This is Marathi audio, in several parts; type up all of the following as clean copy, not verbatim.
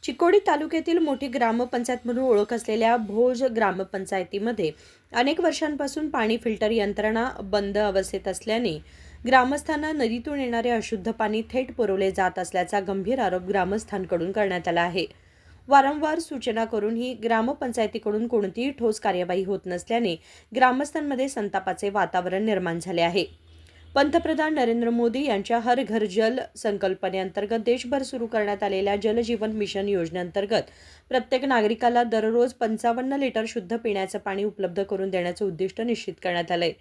चिकोडी तालुक्यातील मोठी ग्रामपंचायत म्हणून ओळख असलेल्या भोज ग्रामपंचायतीमध्ये अनेक वर्षांपासून पाणी फिल्टर यंत्रणा बंद अवस्थेत असल्याने ग्रामस्थांना नदीतून येणारे अशुद्ध पाणी थेट पुरवले जात असल्याचा गंभीर आरोप ग्रामस्थांकडून करण्यात आला आहे. वारंवार सूचना करूनही ग्रामपंचायतीकडून कोणतीही ठोस कार्यवाही होत नसल्याने ग्रामस्थांमध्ये संतापाचे वातावरण निर्माण झाले आहे. पंतप्रधान नरेंद्र मोदी यांच्या हर घर जल संकल्पनेअंतर्गत देशभर सुरू करण्यात आलेल्या जल जीवन मिशन योजनेअंतर्गत प्रत्येक नागरिकाला दररोज 55 लिटर शुद्ध पिण्याचं पाणी उपलब्ध करून देण्याचं उद्दिष्ट निश्चित करण्यात आलंय.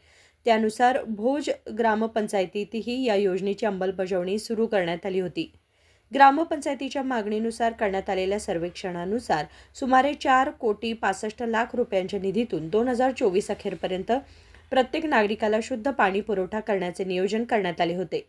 त्यानुसार भोज ग्रामपंचायतीतही या योजनेची अंमलबजावणी सुरू करण्यात आली होती. ग्रामपंचायतीच्या मागणीनुसार करण्यात आलेल्या सर्वेक्षणानुसार सुमारे 4,65,00,000 रुपयांच्या निधीतून 2024 अखेरपर्यंत प्रत्येक नागरिकाला शुद्ध पाणी पुरवठा करण्याचे नियोजन करण्यात आले होते.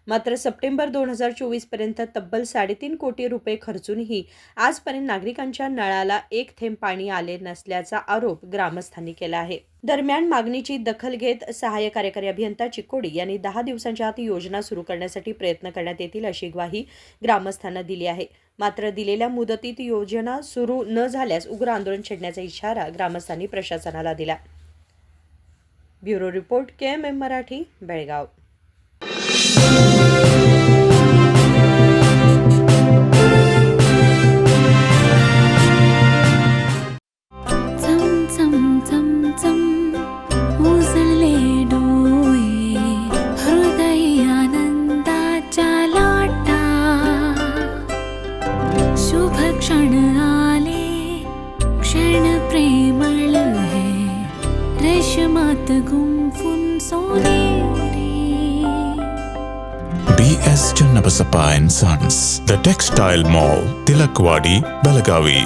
मात्र सप्टेंबर 2024 पर्यंत तब्बल 3.5 कोटी रुपये खर्चूनही आजपर्यंत नागरिकांच्या नळाला एक थेंब पाणी आले नसल्याचा आरोप ग्रामस्थांनी केला आहे. दरम्यान मागणीची दखल घेत सहाय्यक कार्यकारी अभियंता चिकोडी यांनी 10 दिवसांच्या आत योजना सुरू करण्यासाठी प्रयत्न करण्यात येतील अशी ग्वाही ग्रामस्थांना दिली आहे. मात्र दिलेल्या मुदतीत योजना सुरू न झाल्यास उग्र आंदोलन छेडण्याचा इशारा ग्रामस्थांनी प्रशासनाला दिला. Bureau report KMM Marathi, Belgaum. शुभ क्षण आले, क्षण प्रेमळ है, रेशमात गुंफून सोनेरी. BS Channabasappa and Sons, The Textile Mall, Tilakwadi, Belagavi.